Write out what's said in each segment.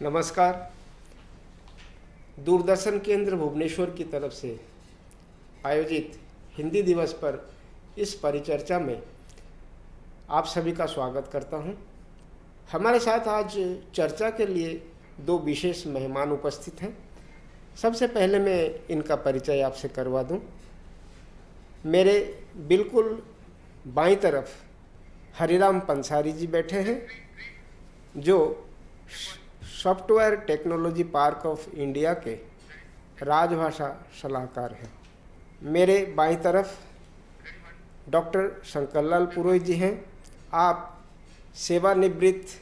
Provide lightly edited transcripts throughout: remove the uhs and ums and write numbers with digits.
नमस्कार। दूरदर्शन केंद्र भुवनेश्वर की तरफ से आयोजित हिंदी दिवस पर इस परिचर्चा में आप सभी का स्वागत करता हूं। हमारे साथ आज चर्चा के लिए दो विशेष मेहमान उपस्थित हैं। सबसे पहले मैं इनका परिचय आपसे करवा दूं। मेरे बिल्कुल बाईं तरफ हरिराम पंसारी जी बैठे हैं, जो software technology park of India के राजभाषा सलाहकार हैं। मेरे बाईं तरफ डॉक्टर शंकरलाल पुरोहित जी हैं। आप सेवानिवृत्त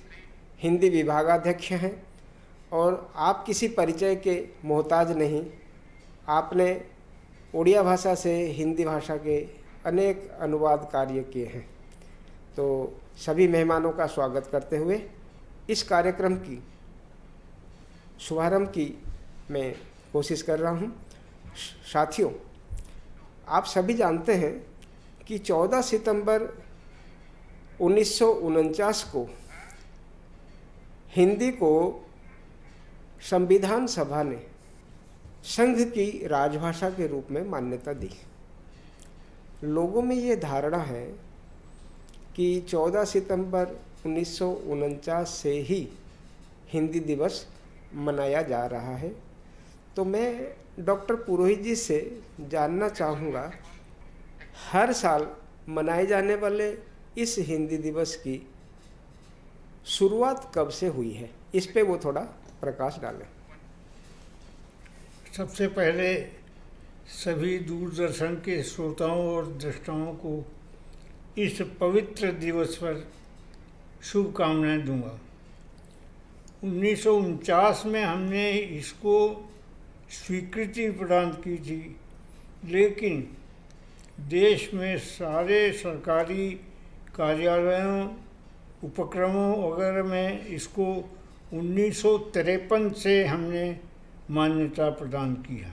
हिंदी विभागाध्यक्ष हैं और आप किसी परिचय के मोहताज नहीं। आपने उड़िया भाषा से हिंदी भाषा के अनेक अनुवाद कार्य किए हैं। तो सभी मेहमानों का स्वागत करते हुए इस कार्यक्रम की शुभारंभ की मैं कोशिश कर रहा हूं। साथियों, आप सभी जानते हैं कि 14 सितंबर 1949 को हिंदी को संविधान सभा ने संघ की राजभाषा के रूप में मान्यता दी। लोगों में ये धारणा है कि 14 सितंबर 1949 से ही हिंदी दिवस मनाया जा रहा है। तो मैं डॉक्टर पुरोहित जी से जानना चाहूँगा, हर साल मनाए जाने वाले इस हिंदी दिवस की शुरुआत कब से हुई है, इस पे वो थोड़ा प्रकाश डालें। सबसे पहले सभी दूरदर्शन के श्रोताओं और दृष्टाओं को इस पवित्र दिवस पर शुभकामनाएं दूंगा। 1949 में हमने इसको स्वीकृति प्रदान की थी, लेकिन देश में सारे सरकारी कार्यालयों, उपक्रमों वगैरह में इसको 1953 से हमने मान्यता प्रदान की है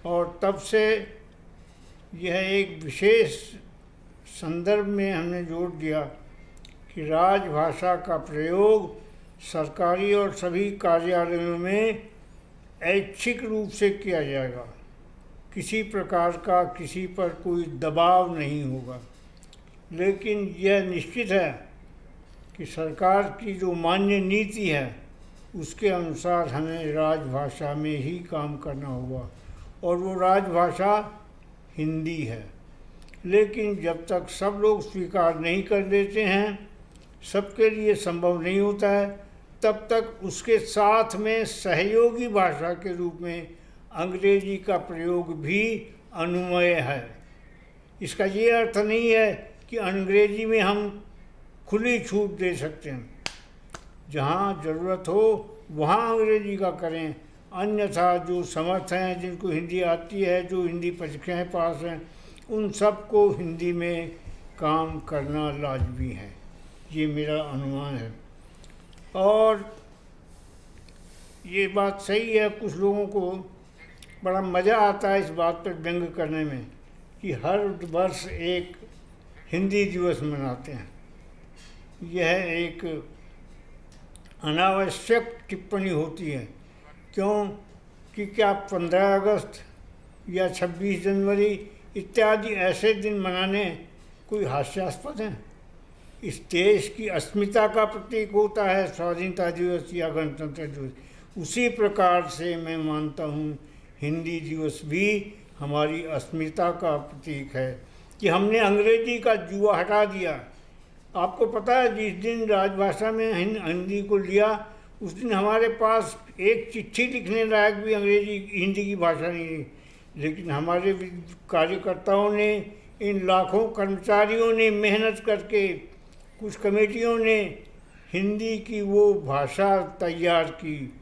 और तब से यह एक विशेष संदर्भ में हमने जोड़ दिया कि राजभाषा का प्रयोग सरकारी और सभी कार्यालयों में ऐच्छिक रूप से किया जाएगा। किसी प्रकार का किसी पर कोई दबाव नहीं होगा, लेकिन यह निश्चित है कि सरकार की जो मान्य नीति है उसके अनुसार हमें राजभाषा में ही काम करना होगा और वो राजभाषा हिंदी है। लेकिन जब तक सब लोग स्वीकार नहीं कर देते हैं, सबके लिए संभव नहीं होता है, तब तक उसके साथ में सहयोगी भाषा के रूप में अंग्रेजी का प्रयोग भी अनुमेय है। इसका ये अर्थ नहीं है कि अंग्रेजी में हम खुली छूट दे सकते हैं। जहाँ ज़रूरत हो वहाँ अंग्रेजी का करें, अन्यथा जो समर्थ हैं, जिनको हिंदी आती है, जो हिंदी परीक्षाएँ पास हैं, उन सबको हिंदी में काम करना लाजमी है। ये मेरा अनुमान है और ये बात सही है। कुछ लोगों को बड़ा मज़ा आता है इस बात पर व्यंग करने में कि हर वर्ष एक हिंदी दिवस मनाते हैं। यह एक अनावश्यक टिप्पणी होती है। क्यों कि क्या 15 अगस्त या 26 जनवरी इत्यादि ऐसे दिन मनाने कोई हास्यास्पद हैं? इस देश की अस्मिता का प्रतीक होता है स्वाधीनता दिवस या गणतंत्र दिवस। उसी प्रकार से मैं मानता हूँ हिंदी दिवस भी हमारी अस्मिता का प्रतीक है कि हमने अंग्रेजी का जुआ हटा दिया। आपको पता है, जिस दिन राजभाषा में हिंदी को लिया उस दिन हमारे पास एक चिट्ठी लिखने लायक भी अंग्रेजी हिंदी की भाषा नहीं है। लेकिन हमारे कार्यकर्ताओं ने, इन लाखों कर्मचारियों ने मेहनत करके, कुछ कमेटियों ने हिंदी की वो भाषा तैयार की।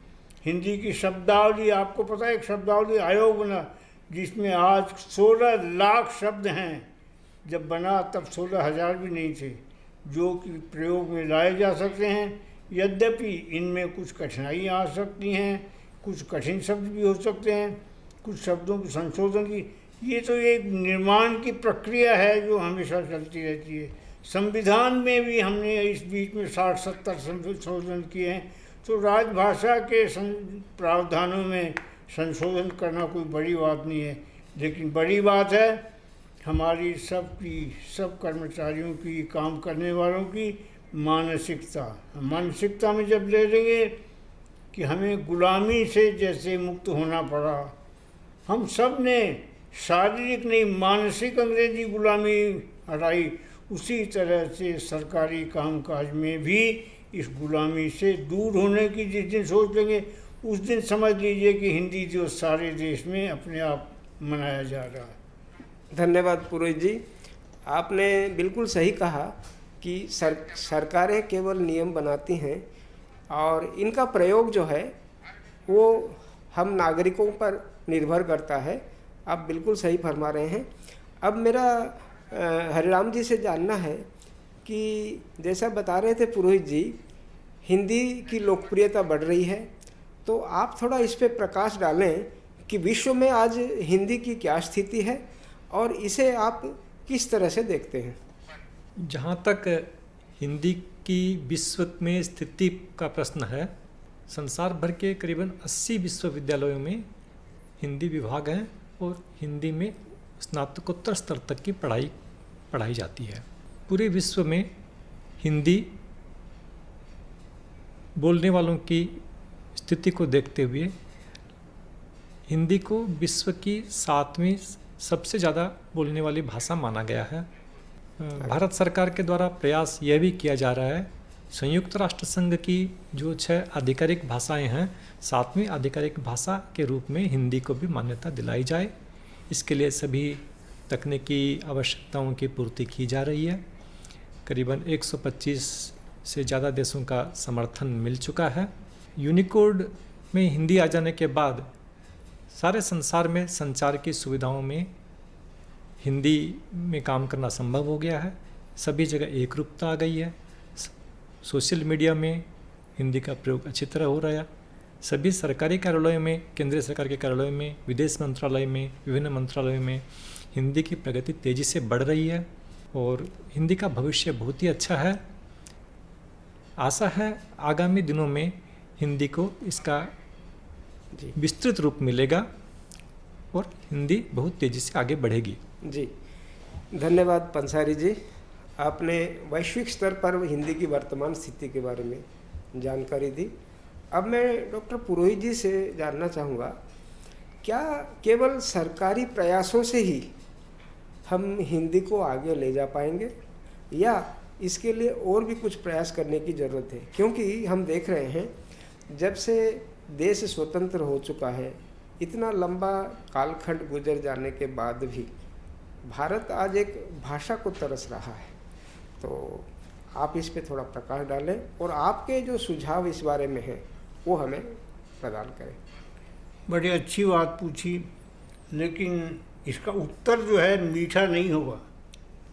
हिंदी की शब्दावली, आपको पता है एक शब्दावली आयोग बना जिसमें आज 16 लाख शब्द हैं। जब बना तब 16,000 भी नहीं थे जो कि प्रयोग में लाए जा सकते हैं। यद्यपि इनमें कुछ कठिनाइयाँ आ सकती हैं, कुछ कठिन शब्द भी हो सकते हैं, कुछ शब्दों की संशोधन की। ये तो एक निर्माण की प्रक्रिया है जो हमेशा चलती रहती है। संविधान में भी हमने इस बीच में 60-70 संशोधन किए हैं। तो राजभाषा के प्रावधानों में संशोधन करना कोई बड़ी बात नहीं है, लेकिन बड़ी बात है हमारी सब कर्मचारियों की, काम करने वालों की मानसिकता में जब ले लेंगे कि हमें गुलामी से जैसे मुक्त होना पड़ा, हम सब ने शारीरिक नहीं मानसिक अंग्रेजी गुलामी हटाई, उसी तरह से सरकारी कामकाज में भी इस गुलामी से दूर होने की जिस दिन सोच लेंगे, उस दिन समझ लीजिए कि हिंदी दिवस सारे देश में अपने आप मनाया जा रहा है। धन्यवाद पुरोहित जी, आपने बिल्कुल सही कहा कि सरकारें केवल नियम बनाती हैं और इनका प्रयोग जो है वो हम नागरिकों पर निर्भर करता है। आप बिल्कुल सही फरमा रहे हैं। अब मेरा हरिराम जी से जानना है कि जैसा बता रहे थे पुरोहित जी, हिंदी की लोकप्रियता बढ़ रही है, तो आप थोड़ा इस पे प्रकाश डालें कि विश्व में आज हिंदी की क्या स्थिति है और इसे आप किस तरह से देखते हैं। जहाँ तक हिंदी की विश्व में स्थिति का प्रश्न है, संसार भर के करीबन 80 विश्वविद्यालयों में हिंदी विभाग हैं और हिंदी में स्नातकोत्तर स्तर तक की पढ़ाई जाती है। पूरे विश्व में हिंदी बोलने वालों की स्थिति को देखते हुए हिंदी को विश्व की 7वीं सबसे ज़्यादा बोलने वाली भाषा माना गया है। भारत सरकार के द्वारा प्रयास यह भी किया जा रहा है, संयुक्त राष्ट्र संघ की जो 6 आधिकारिक भाषाएं हैं, 7वीं आधिकारिक भाषा के रूप में हिंदी को भी मान्यता दिलाई जाए। इसके लिए सभी तकनीकी आवश्यकताओं की पूर्ति की जा रही है। करीबन 125 से ज़्यादा देशों का समर्थन मिल चुका है। यूनिकोड में हिंदी आ जाने के बाद सारे संसार में संचार की सुविधाओं में हिंदी में काम करना संभव हो गया है। सभी जगह एक रूपता आ गई है। सोशल मीडिया में हिंदी का प्रयोग अच्छी तरह हो रहा है। सभी सरकारी कार्यालयों में, केंद्रीय सरकार के कार्यालयों में, विदेश मंत्रालय में, विभिन्न मंत्रालयों में हिंदी की प्रगति तेज़ी से बढ़ रही है और हिंदी का भविष्य बहुत ही अच्छा है। आशा है आगामी दिनों में हिंदी को इसका विस्तृत रूप मिलेगा और हिंदी बहुत तेज़ी से आगे बढ़ेगी। जी, धन्यवाद पंसारी जी, आपने वैश्विक स्तर पर हिंदी की वर्तमान स्थिति के बारे में जानकारी दी। अब मैं डॉक्टर पुरोहित जी से जानना चाहूँगा, क्या केवल सरकारी प्रयासों से ही हम हिंदी को आगे ले जा पाएंगे या इसके लिए और भी कुछ प्रयास करने की ज़रूरत है? क्योंकि हम देख रहे हैं जब से देश स्वतंत्र हो चुका है, इतना लंबा कालखंड गुजर जाने के बाद भी भारत आज एक भाषा को तरस रहा है। तो आप इस पे थोड़ा प्रकाश डालें और आपके जो सुझाव इस बारे में हैं वो हमें प्रदान करें। बड़ी अच्छी बात पूछी, लेकिन इसका उत्तर जो है मीठा नहीं होगा,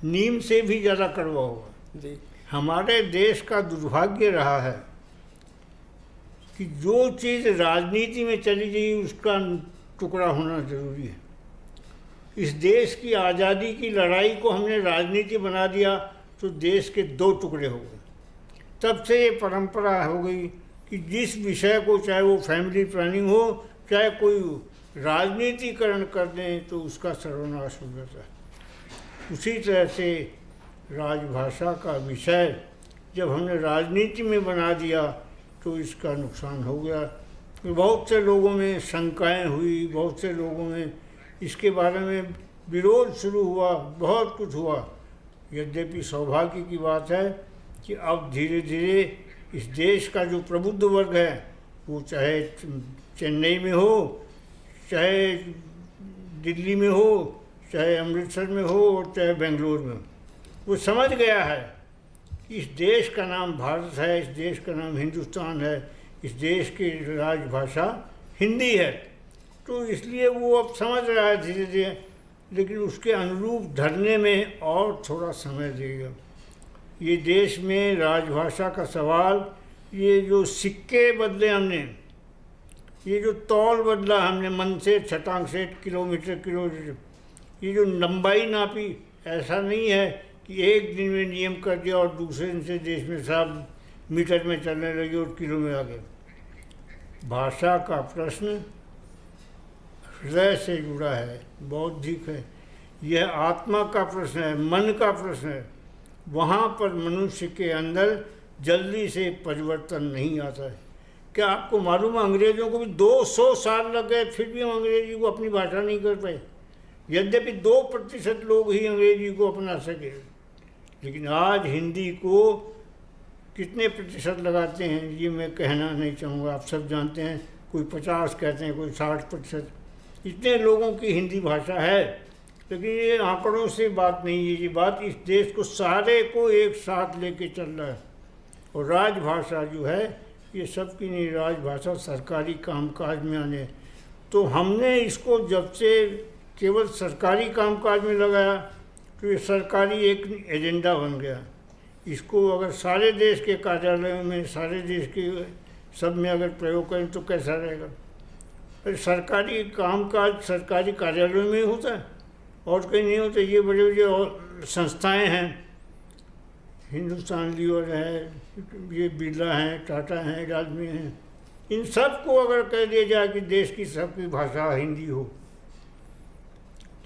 नीम से भी ज़्यादा कड़वा होगा। जी, हमारे देश का दुर्भाग्य रहा है कि जो चीज़ राजनीति में चली गई उसका टुकड़ा होना जरूरी है। इस देश की आज़ादी की लड़ाई को हमने राजनीति बना दिया तो देश के 2 टुकड़े हो गए। तब से ये परंपरा हो गई कि जिस विषय को, चाहे वो फैमिली प्लानिंग हो, चाहे कोई राजनीतिकरण कर दें, तो उसका सर्वनाश हो जाता है। उसी तरह से राजभाषा का विषय जब हमने राजनीति में बना दिया तो इसका नुकसान हो गया। बहुत से लोगों में शंकाएं हुई, बहुत से लोगों में इसके बारे में विरोध शुरू हुआ, बहुत कुछ हुआ। यद्यपि सौभाग्य की बात है कि अब धीरे धीरे इस देश का जो प्रबुद्ध वर्ग है, वो चाहे चेन्नई में हो, चाहे दिल्ली में हो, चाहे अमृतसर में हो और चाहे बेंगलोर में हो, वो समझ गया है कि इस देश का नाम भारत है, इस देश का नाम हिंदुस्तान है, इस देश की राजभाषा हिंदी है। तो इसलिए वो अब समझ रहा है धीरे धीरे, लेकिन उसके अनुरूप ढलने में और थोड़ा समय लगेगा। ये देश में राजभाषा का सवाल, ये जो सिक्के बदले हमने, ये जो तौल बदला हमने, मन से छटांग से किलोमीटर, ये जो लंबाई नापी, ऐसा नहीं है कि एक दिन में नियम कर दिया और दूसरे दिन से देश में सब मीटर में चलने लगे और किलो में आ गए। भाषा का प्रश्न हृदय से जुड़ा है, बौद्धिक है। यह आत्मा का प्रश्न है, मन का प्रश्न है। वहाँ पर मनुष्य के अंदर जल्दी से परिवर्तन नहीं आता है। क्या आपको मालूम है, अंग्रेज़ों को भी 200 साल लग गए, फिर भी हम अंग्रेजी को अपनी भाषा नहीं कर पाए। यद्यपि 2% लोग ही अंग्रेजी को अपना सके, लेकिन आज हिंदी को कितने प्रतिशत लगाते हैं ये मैं कहना नहीं चाहूँगा, आप सब जानते हैं। कोई 50 कहते हैं, कोई 60%। इतने लोगों की हिंदी भाषा है, लेकिन ये आंकड़ों से बात नहीं है। ये बात इस देश को सारे को एक साथ लेके चल रहा है। और राजभाषा जो है ये सबकी नहीं, राजभाषा सरकारी कामकाज में आने। तो हमने इसको जब से केवल सरकारी कामकाज में लगाया तो ये सरकारी एक एजेंडा बन गया। इसको अगर सारे देश के कार्यालयों में, सारे देश के सब में अगर प्रयोग करें तो कैसा रहेगा? सरकारी कामकाज सरकारी कार्यालयों में ही होता है और कहीं नहीं होता। ये बड़े बड़े और संस्थाएं हैं, हिंदुस्तान लीवर है, ये बिरला हैं, टाटा हैं, लालमी हैं, इन सब को अगर कह दिया जाए कि देश की सबकी भाषा हिंदी हो,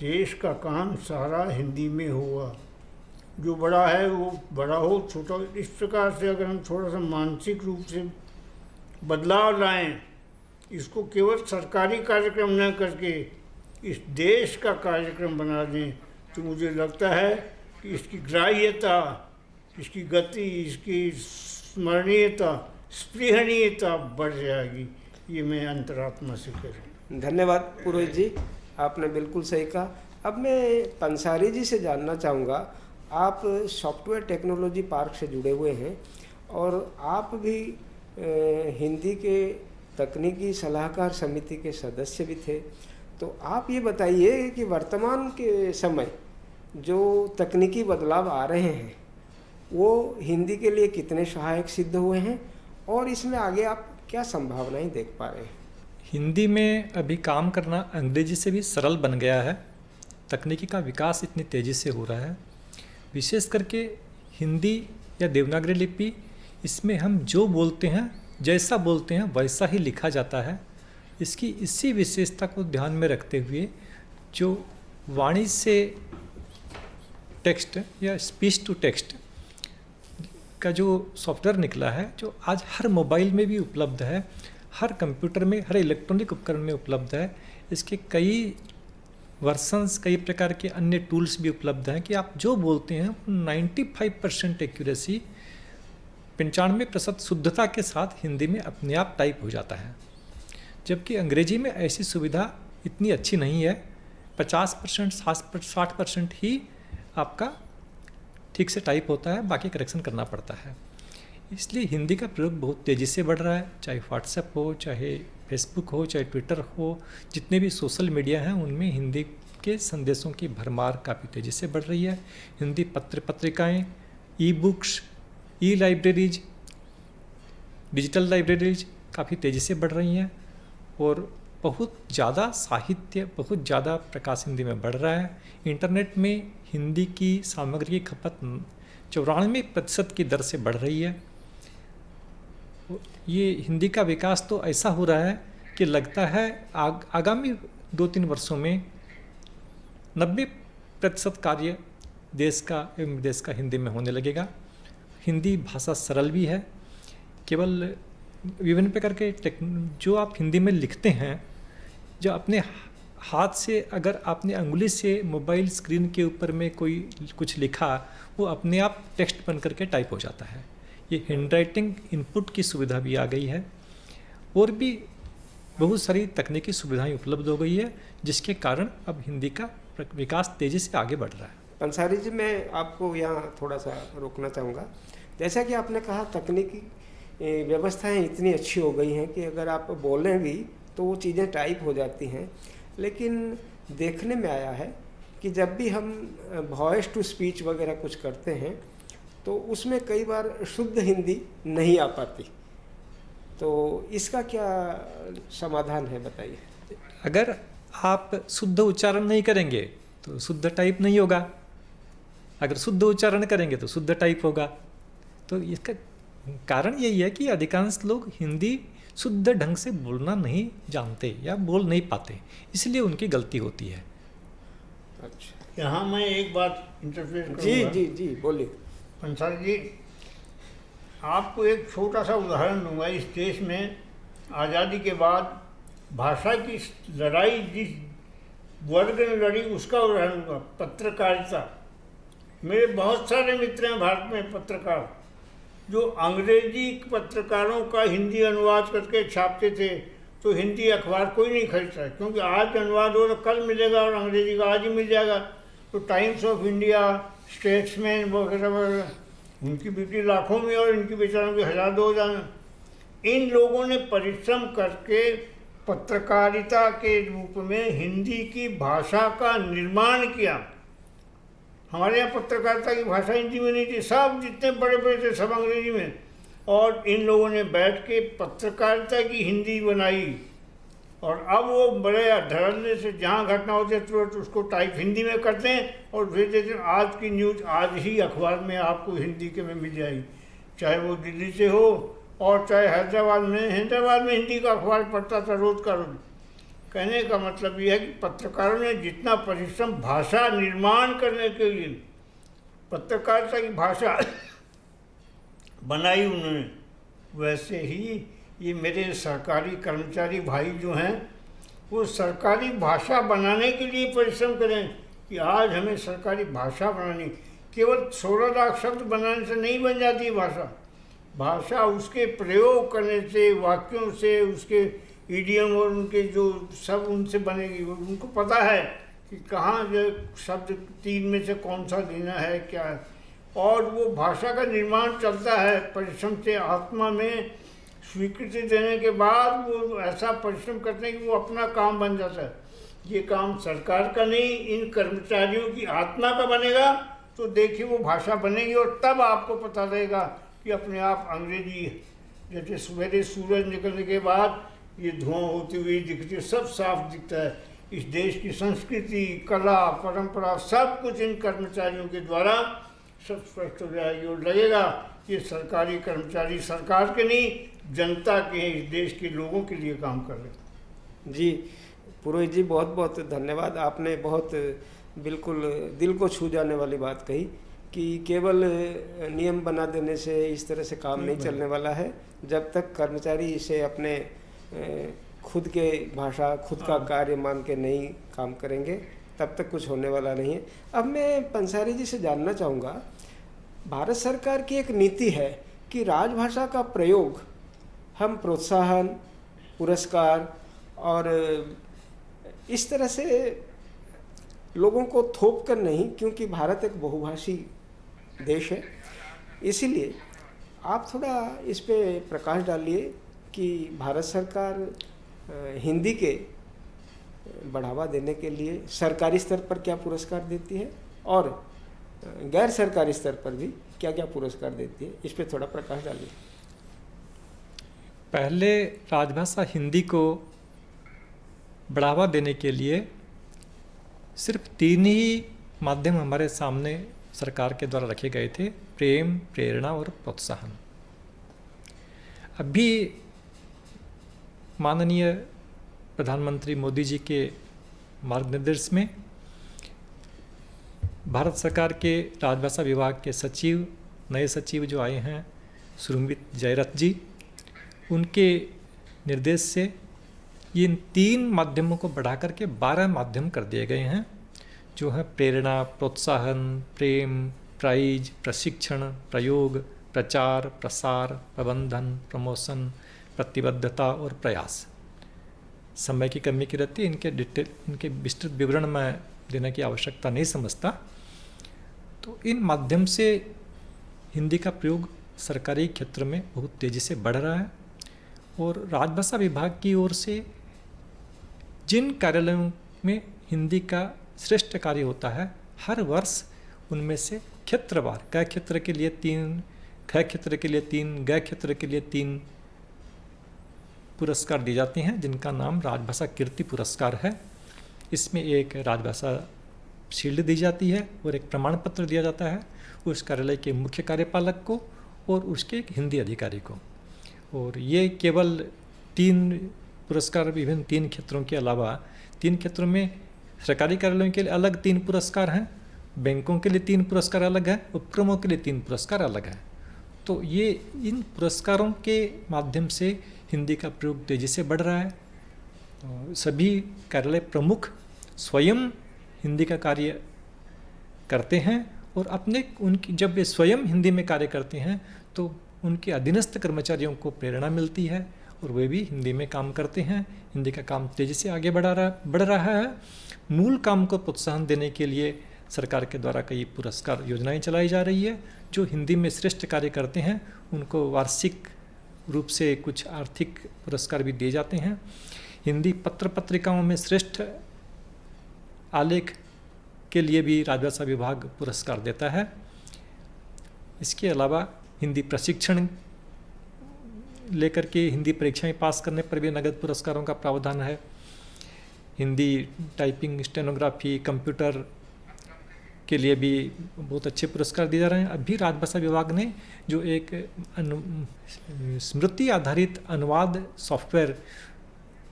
देश का काम सारा हिंदी में होगा। जो बड़ा है वो बड़ा हो, छोटा। इस प्रकार से अगर हम थोड़ा सा मानसिक रूप से बदलाव लाएं, इसको केवल सरकारी कार्यक्रम न करके इस देश का कार्यक्रम बना दें, तो मुझे लगता है कि इसकी ग्राह्यता, इसकी गति, इसकी स्मरणीयता, स्पृहणीयता बढ़ जाएगी। ये मैं अंतरात्मा से कह रहा हूँ। धन्यवाद पुरोहित जी, आपने बिल्कुल सही कहा। अब मैं पंसारी जी से जानना चाहूँगा, आप सॉफ्टवेयर टेक्नोलॉजी पार्क से जुड़े हुए हैं और आप भी हिंदी के तकनीकी सलाहकार समिति के सदस्य भी थे। तो आप ये बताइए कि वर्तमान के समय जो तकनीकी बदलाव आ रहे हैं वो हिंदी के लिए कितने सहायक सिद्ध हुए हैं और इसमें आगे आप क्या संभावनाएं देख पा रहे हैं? हिंदी में अभी काम करना अंग्रेजी से भी सरल बन गया है। तकनीकी का विकास इतनी तेज़ी से हो रहा है। विशेष करके हिंदी या देवनागरी लिपि, इसमें हम जो बोलते हैं, जैसा बोलते हैं वैसा ही लिखा जाता है। इसकी इसी विशेषता को ध्यान में रखते हुए जो वाणी से टेक्स्ट या स्पीच टू टेक्स्ट का जो सॉफ्टवेयर निकला है, जो आज हर मोबाइल में भी उपलब्ध है, हर कंप्यूटर में, हर इलेक्ट्रॉनिक उपकरण में उपलब्ध है। इसके कई वर्सन्स, कई प्रकार के अन्य टूल्स भी उपलब्ध हैं कि आप जो बोलते हैं 95% एक्यूरेसी, 95% शुद्धता के साथ हिंदी में अपने आप टाइप हो जाता है। जबकि अंग्रेजी में ऐसी सुविधा इतनी अच्छी नहीं है। 50% 60% ही आपका ठीक से टाइप होता है, बाकी करेक्शन करना पड़ता है। इसलिए हिंदी का प्रयोग बहुत तेज़ी से बढ़ रहा है। चाहे व्हाट्सएप हो, चाहे फेसबुक हो, चाहे ट्विटर हो, जितने भी सोशल मीडिया हैं उनमें हिंदी के संदेशों की भरमार काफ़ी तेज़ी से बढ़ रही है। हिंदी पत्र पत्रिकाएँ, ई बुक्स, ई लाइब्रेरीज, डिजिटल लाइब्रेरीज काफ़ी तेज़ी से बढ़ रही हैं और बहुत ज़्यादा साहित्य, बहुत ज़्यादा प्रकाश हिंदी में बढ़ रहा है। इंटरनेट में हिंदी की सामग्री की खपत 94% की दर से बढ़ रही है। ये हिंदी का विकास तो ऐसा हो रहा है कि लगता है आगामी 2-3 वर्षों में 90% कार्य देश का एवं विदेश का हिंदी में होने लगेगा। हिंदी भाषा सरल भी है। केवल विभिन्न प्रकार के जो आप हिंदी में लिखते हैं, जो अपने हाथ से, अगर आपने अंगुली से मोबाइल स्क्रीन के ऊपर में कोई कुछ लिखा, वो अपने आप टेक्स्ट बन करके टाइप हो जाता है। ये हैंडराइटिंग इनपुट की सुविधा भी आ गई है और भी बहुत सारी तकनीकी सुविधाएं उपलब्ध हो गई है, जिसके कारण अब हिंदी का विकास तेज़ी से आगे बढ़ रहा है। पंसारी जी, मैं आपको यहाँ थोड़ा सा रोकना चाहूँगा। जैसा कि आपने कहा, तकनीकी व्यवस्थाएं इतनी अच्छी हो गई हैं कि अगर आप बोलें भी तो वो चीज़ें टाइप हो जाती हैं। लेकिन देखने में आया है कि जब भी हम वॉइस टू स्पीच वगैरह कुछ करते हैं तो उसमें कई बार शुद्ध हिंदी नहीं आ पाती। तो इसका क्या समाधान है, बताइए। अगर आप शुद्ध उच्चारण नहीं करेंगे तो शुद्ध टाइप नहीं होगा, अगर शुद्ध उच्चारण करेंगे तो शुद्ध टाइप होगा। तो इसका कारण यही है कि अधिकांश लोग हिंदी शुद्ध ढंग से बोलना नहीं जानते या बोल नहीं पाते, इसलिए उनकी गलती होती है। अच्छा यहाँ मैं एक बात इंटरफेयर जी करूँगा। जी जी बोलिए। पंसाल जी, आपको एक छोटा सा उदाहरण दूंगा। इस देश में आज़ादी के बाद भाषा की लड़ाई जिस वर्ग ने लड़ी उसका उदाहरण दूंगा, पत्रकारिता। मेरे बहुत सारे मित्र हैं भारत में पत्रकार, जो अंग्रेजी पत्रकारों का हिंदी अनुवाद करके छापते थे, तो हिंदी अखबार कोई नहीं खरीदता है, क्योंकि आज अनुवाद हो तो कल मिलेगा और अंग्रेजी का आज ही मिल जाएगा। तो टाइम्स ऑफ इंडिया, स्टेट्समैन वगैरह वगैरह, उनकी बिक्री लाखों में और इनकी बेचारों की 1000-2000 में। इन लोगों ने परिश्रम करके पत्रकारिता के रूप में हिंदी की भाषा का निर्माण किया। हमारे यहाँ पत्रकारिता की भाषा हिंदी में नहीं थी, सब जितने बड़े बड़े थे सब अंग्रेजी में, और इन लोगों ने बैठ के पत्रकारिता की हिंदी बनाई। और अब वो बड़े धड़ल्ले से जहाँ घटना होती है तुरंत उसको टाइप हिंदी में करते हैं और भेज देते हैं। आज की न्यूज़ आज ही अखबार में आपको हिंदी के में मिल जाएगी, चाहे वो दिल्ली से हो और चाहे हैदराबाद में हिंदी का अखबार पढ़ता था रोज़ का रोज़। कहने का मतलब ये है कि पत्रकारों ने जितना परिश्रम भाषा निर्माण करने के लिए पत्रकारिता की भाषा बनाई उन्होंने, वैसे ही ये मेरे सरकारी कर्मचारी भाई जो हैं वो सरकारी भाषा बनाने के लिए परिश्रम करें कि आज हमें सरकारी भाषा बनानी। केवल 16 लाख शब्द बनाने से नहीं बन जाती है भाषा। भाषा उसके प्रयोग करने से, वाक्यों से, उसके इडियम और उनके जो सब उनसे बनेगी। उनको पता है कि कहाँ जो शब्द 3 में से कौन सा लेना है, क्या है, और वो भाषा का निर्माण चलता है परिश्रम से। आत्मा में स्वीकृति देने के बाद वो ऐसा परिश्रम करते हैं कि वो अपना काम बन जाता है। ये काम सरकार का नहीं, इन कर्मचारियों की आत्मा का बनेगा तो देखिए वो भाषा बनेगी। और तब आपको पता लगेगा कि अपने आप अंग्रेजी, जैसे सवेरे सूरज निकलने के बाद ये धुआं होती हुई दिखती है, सब साफ दिखता है। इस देश की संस्कृति, कला, परंपरा सब कुछ इन कर्मचारियों के द्वारा सब स्पष्ट हो जाएगी और लगेगा कि सरकारी कर्मचारी सरकार के नहीं, जनता के, इस देश के लोगों के लिए काम कर रहे हैं। जी पुरोहित जी, बहुत बहुत धन्यवाद। आपने बहुत बिल्कुल दिल को छू जाने वाली बात कही कि केवल नियम बना देने से इस तरह से काम नहीं चलने वाला है। जब तक कर्मचारी इसे अपने खुद के भाषा, खुद का कार्य मान के नहीं काम करेंगे, तब तक कुछ होने वाला नहीं है। अब मैं पंसारी जी से जानना चाहूँगा, भारत सरकार की एक नीति है कि राजभाषा का प्रयोग हम प्रोत्साहन, पुरस्कार और इस तरह से लोगों को थोप कर नहीं, क्योंकि भारत एक बहुभाषी देश है, इसीलिए आप थोड़ा इस पे प्रकाश डालिए कि भारत सरकार हिंदी के बढ़ावा देने के लिए सरकारी स्तर पर क्या पुरस्कार देती है और गैर सरकारी स्तर पर भी क्या क्या पुरस्कार देती है, इस पे थोड़ा प्रकाश डालिए। पहले राजभाषा हिंदी को बढ़ावा देने के लिए सिर्फ 3 ही माध्यम हमारे सामने सरकार के द्वारा रखे गए थे: प्रेम, प्रेरणा और प्रोत्साहन। अभी माननीय प्रधानमंत्री मोदी जी के मार्गनिर्देश में भारत सरकार के राजभाषा विभाग के सचिव, नए सचिव जो आए हैं सुरमित जयरथ जी, उनके निर्देश से इन 3 माध्यमों को बढ़ाकर के 12 माध्यम कर दिए गए हैं, जो है प्रेरणा, प्रोत्साहन, प्रेम, प्राइज, प्रशिक्षण, प्रयोग, प्रचार, प्रसार, प्रबंधन, प्रमोशन, प्रतिबद्धता और प्रयास। समय की कमी की रहती है, इनके विस्तृत विवरण में देने की आवश्यकता नहीं समझता। तो इन माध्यम से हिंदी का प्रयोग सरकारी क्षेत्र में बहुत तेज़ी से बढ़ रहा है और राजभाषा विभाग की ओर से जिन कार्यालयों में हिंदी का श्रेष्ठ कार्य होता है, हर वर्ष उनमें से क्षेत्रवार, क क्षेत्र के लिए 3, ख क्षेत्र के लिए 3, ग क्षेत्र के लिए 3 पुरस्कार दिए जाते हैं, जिनका नाम राजभाषा कीर्ति पुरस्कार है। इसमें एक राजभाषा शील्ड दी जाती है और एक प्रमाण पत्र दिया जाता है उस कार्यालय के मुख्य कार्यपालक को और उसके एक हिंदी अधिकारी को। और ये केवल 3 पुरस्कार विभिन्न 3 क्षेत्रों के अलावा 3 क्षेत्रों में सरकारी कार्यालयों के लिए अलग 3 पुरस्कार हैं, बैंकों के लिए 3 पुरस्कार अलग है, उपक्रमों के लिए 3 पुरस्कार अलग है। तो ये इन पुरस्कारों के माध्यम से हिंदी का प्रयोग तेज़ी से बढ़ रहा है। सभी कार्यालय प्रमुख स्वयं हिंदी का कार्य करते हैं और उनकी जब वे स्वयं हिंदी में कार्य करते हैं तो उनके अधीनस्थ कर्मचारियों को प्रेरणा मिलती है और वे भी हिंदी में काम करते हैं। हिंदी का काम तेज़ी से आगे बढ़ रहा है। मूल काम को प्रोत्साहन देने के लिए सरकार के द्वारा कई पुरस्कार योजनाएं चलाई जा रही है। जो हिंदी में श्रेष्ठ कार्य करते हैं उनको वार्षिक रूप से कुछ आर्थिक पुरस्कार भी दिए जाते हैं। हिंदी पत्र पत्रिकाओं में श्रेष्ठ आलेख के लिए भी राजभाषा विभाग पुरस्कार देता है। इसके अलावा हिंदी प्रशिक्षण लेकर के हिंदी परीक्षाएं पास करने पर भी नगद पुरस्कारों का प्रावधान है। हिंदी टाइपिंग, स्टेनोग्राफी, कंप्यूटर के लिए भी बहुत अच्छे पुरस्कार दिए जा रहे हैं। अभी राजभाषा विभाग ने जो एक स्मृति आधारित अनुवाद सॉफ्टवेयर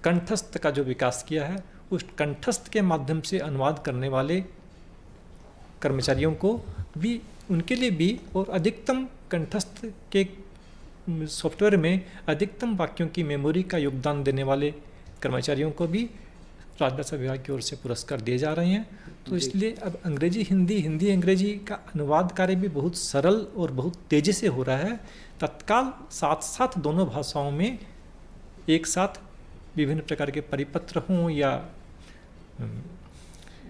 कंठस्थ का जो विकास किया है, उस कंठस्थ के माध्यम से अनुवाद करने वाले कर्मचारियों को भी, उनके लिए भी, और अधिकतम कंठस्थ के सॉफ्टवेयर में अधिकतम वाक्यों की मेमोरी का योगदान देने वाले कर्मचारियों को भी राजभाषा विभाग की ओर से पुरस्कार दिए जा रहे हैं। तो इसलिए अब अंग्रेजी हिंदी, हिंदी अंग्रेजी का अनुवाद कार्य भी बहुत सरल और बहुत तेज़ी से हो रहा है। तत्काल साथ साथ दोनों भाषाओं में एक साथ विभिन्न प्रकार के परिपत्र हों या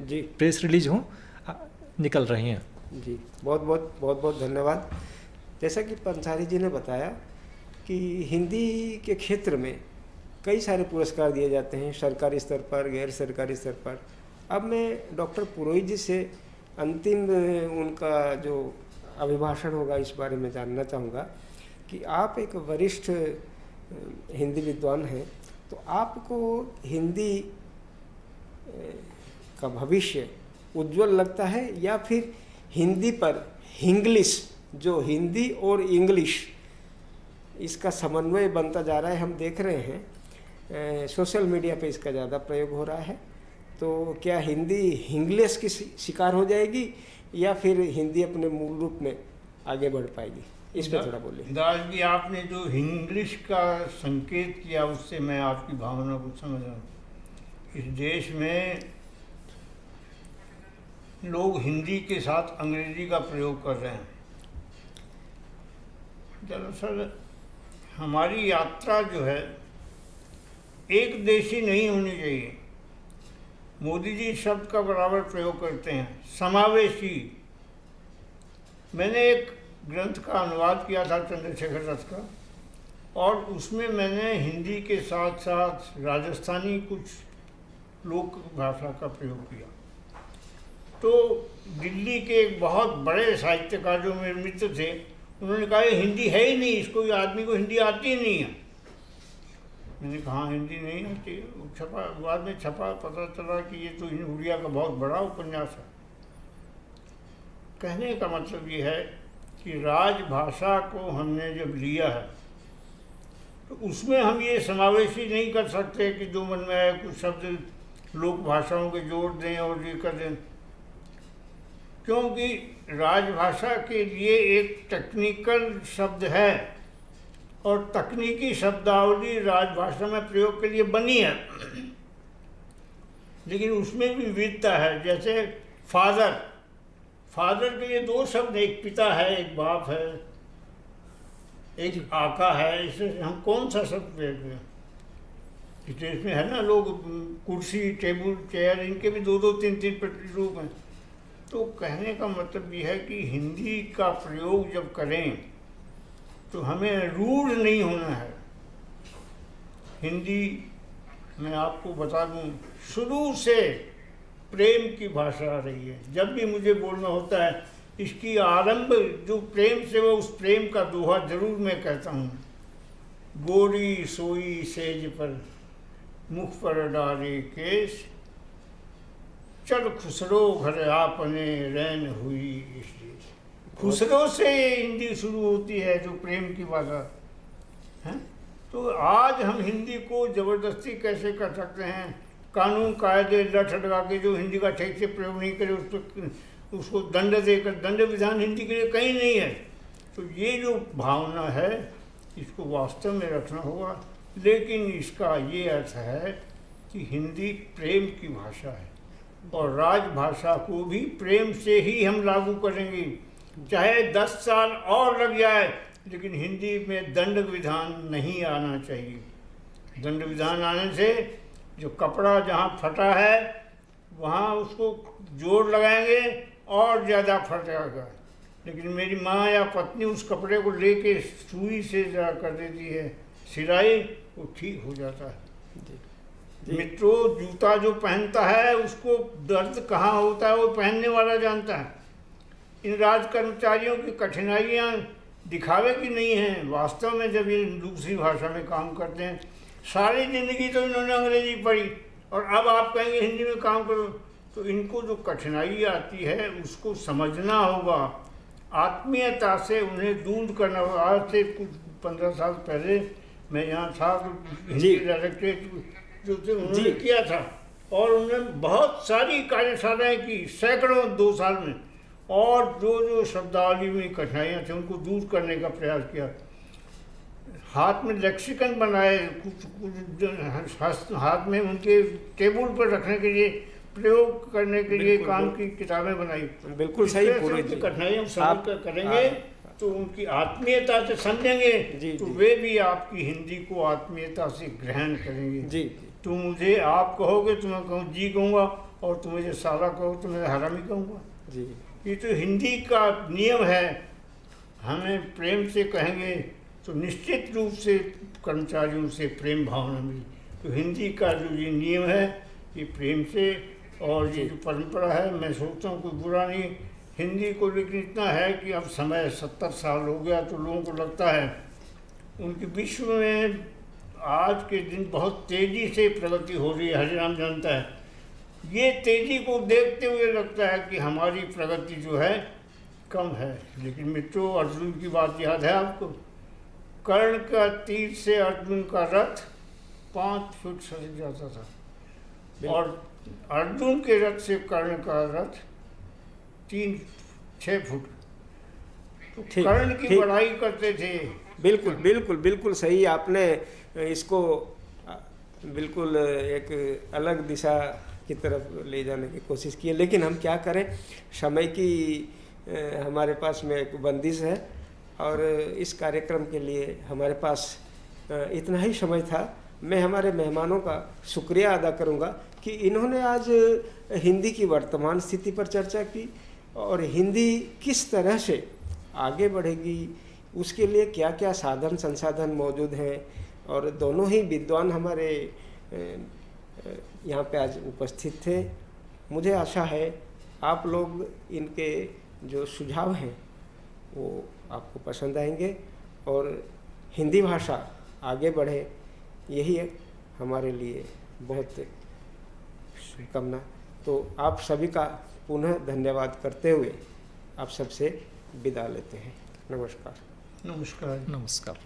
जी प्रेस रिलीज हों निकल रही हैं। जी बहुत बहुत धन्यवाद। जैसा कि पंसारी जी ने बताया कि हिंदी के क्षेत्र में कई सारे पुरस्कार दिए जाते हैं, सरकारी स्तर पर, गैर सरकारी स्तर पर। अब मैं डॉक्टर पुरोहित जी से अंतिम उनका जो अभिभाषण होगा इस बारे में जानना चाहूँगा कि आप एक वरिष्ठ हिंदी विद्वान हैं, तो आपको हिंदी का भविष्य उज्जवल लगता है या फिर हिंदी पर हिंग्लिश, जो हिंदी और इंग्लिश इसका समन्वय बनता जा रहा है, हम देख रहे हैं सोशल मीडिया पे इसका ज़्यादा प्रयोग हो रहा है, तो क्या हिंदी हिंग्लिश की शिकार हो जाएगी या फिर हिंदी अपने मूल रूप में आगे बढ़ पाएगी? इस पर थोड़ा बोलिए। दास जी, आपने जो इंग्लिश का संकेत किया उससे मैं आपकी भावना को समझ रहा हूँ। इस देश में लोग हिंदी के साथ अंग्रेजी का प्रयोग कर रहे हैं। दरअसल हमारी यात्रा जो है एक देशी नहीं होनी चाहिए। मोदी जी शब्द का बराबर प्रयोग करते हैं, समावेशी। मैंने एक ग्रंथ का अनुवाद किया था चंद्रशेखर दत्त का, और उसमें मैंने हिंदी के साथ साथ राजस्थानी कुछ लोक भाषा का प्रयोग किया। तो दिल्ली के एक बहुत बड़े साहित्यकार जो मेरे मित्र थे, उन्होंने कहा ये हिंदी है ही नहीं, इसको आदमी को हिंदी आती ही नहीं है। मैंने कहा हिंदी नहीं आती। छपा, बाद में छपा, पता चला कि ये तो उड़िया का बहुत बड़ा उपन्यास है। कहने का मतलब ये है कि राजभाषा को हमने जब लिया है तो उसमें हम ये समावेशी नहीं कर सकते कि जो मन में आए कुछ शब्द लोक भाषाओं के जोड़ दें और ये कर दें, क्योंकि राजभाषा के लिए एक टेक्निकल शब्द है और तकनीकी शब्दावली राजभाषा में प्रयोग के लिए बनी है, लेकिन उसमें भी विविधता है। जैसे फादर, फादर के लिए 2 शब्द, एक पिता है, एक बाप है, एक आका है। इससे हम कौन सा शब्द प्रयोग करें? इस देश में है ना, लोग कुर्सी, टेबल, चेयर, इनके भी 2-2, 3-3 प्रतिरूप हैं। तो कहने का मतलब ये है कि हिंदी का प्रयोग जब करें तो हमें रूढ़ नहीं होना है। हिंदी, मैं आपको बता दूं, शुरू से प्रेम की भाषा रही है। जब भी मुझे बोलना होता है, इसकी आरंभ जो प्रेम से, वो उस प्रेम का दोहा जरूर मैं कहता हूँ। गोरी सोई सेज पर, मुख पर डाले केश, चल खुसरो घर आपने रैन हुई इस देश। खुसरो से हिंदी शुरू होती है, जो प्रेम की भाषा है। तो आज हम हिंदी को ज़बरदस्ती कैसे कर सकते हैं? कानून कायदे लठ लगा के जो हिंदी का ठीक से प्रयोग नहीं करे उसको दंड देकर, दंड विधान हिंदी के लिए कहीं नहीं है। तो ये जो भावना है इसको वास्तव में रखना होगा, लेकिन इसका ये अर्थ है कि हिंदी प्रेम की भाषा है और राजभाषा को भी प्रेम से ही हम लागू करेंगे, चाहे 10 साल और लग जाए, लेकिन हिंदी में दंड विधान नहीं आना चाहिए। दंड विधान आने से जो कपड़ा जहाँ फटा है वहाँ उसको जोड़ लगाएंगे और ज़्यादा फट जाएगा, लेकिन मेरी माँ या पत्नी उस कपड़े को लेके सुई से जरा कर देती है सिलाई, वो ठीक हो जाता है। मित्रों, जूता जो पहनता है उसको दर्द कहाँ होता है वो पहनने वाला जानता है। इन राज कर्मचारियों की कठिनाइयाँ दिखावे की नहीं हैं, वास्तव में जब ये दूसरी भाषा में काम करते हैं। सारी ज़िंदगी तो इन्होंने अंग्रेजी पढ़ी और अब आप कहेंगे हिंदी में काम करो, तो इनको जो कठिनाई आती है उसको समझना होगा, आत्मीयता से उन्हें दूर करना होगा। आज से कुछ 15 साल पहले मैं यहाँ था, हिंदी डायरेक्टरेट जो थे उन्होंने किया था और उन्होंने बहुत सारी कार्यशालाएँ की, सैकड़ों 2 साल में, और जो शब्दावली में कठिनाइयाँ थी उनको दूर करने का प्रयास किया। हाथ में लेक्सिकन बनाए, कुछ हाथ में उनके टेबल पर रखने के लिए, प्रयोग करने के लिए काम की किताबें बनाई। बिल्कुल सही पूरे जी। कठिनाइयाँ समझ कर करेंगे तो उनकी आत्मीयता से समझेंगे, तो वे भी आपकी हिंदी को आत्मीयता से ग्रहण करेंगे। जी। तुम मुझे आप कहोगे तो मैं कहूँ जी कहूँगा, और तुम मुझे साला कहो तो मैं हरामी कहूँगा। जी, ये तो हिंदी का नियम है। हमें प्रेम से कहेंगे तो निश्चित रूप से कर्मचारियों से प्रेम भावना मिली। तो हिंदी का जो ये नियम है ये प्रेम से, और ये जो परंपरा है, मैं सोचता हूँ कोई बुरा नहीं हिंदी को, लेकिन इतना है कि अब समय 70 साल हो गया तो लोगों को लगता है उनके विश्व में आज के दिन बहुत तेज़ी से प्रगति हो रही है, हरिराम जानता है। ये तेज़ी को देखते हुए लगता है कि हमारी प्रगति जो है कम है। लेकिन मित्रों, अर्जुन की बात याद है आपको? कर्ण का तीर से अर्जुन का रथ 5 फुट सर जाता था, और अर्जुन के रथ से कर्ण का रथ 3-6 फुट। तो कर्ण की बड़ाई करते थे। बिल्कुल बिल्कुल बिल्कुल सही, आपने इसको बिल्कुल एक अलग दिशा की तरफ ले जाने की कोशिश की है, लेकिन हम क्या करें, समय की हमारे पास में एक बंदिश है और इस कार्यक्रम के लिए हमारे पास इतना ही समय था। मैं हमारे मेहमानों का शुक्रिया अदा करूंगा कि इन्होंने आज हिंदी की वर्तमान स्थिति पर चर्चा की और हिंदी किस तरह से आगे बढ़ेगी, उसके लिए क्या क्या साधन संसाधन मौजूद हैं, और दोनों ही विद्वान हमारे यहाँ पे आज उपस्थित थे। मुझे आशा है आप लोग इनके जो सुझाव हैं वो आपको पसंद आएंगे और हिंदी भाषा आगे बढ़े, यही हमारे लिए बहुत शुभकामना। तो आप सभी का पुनः धन्यवाद करते हुए आप सबसे विदा लेते हैं। नमस्कार। नमस्कार। नमस्कार।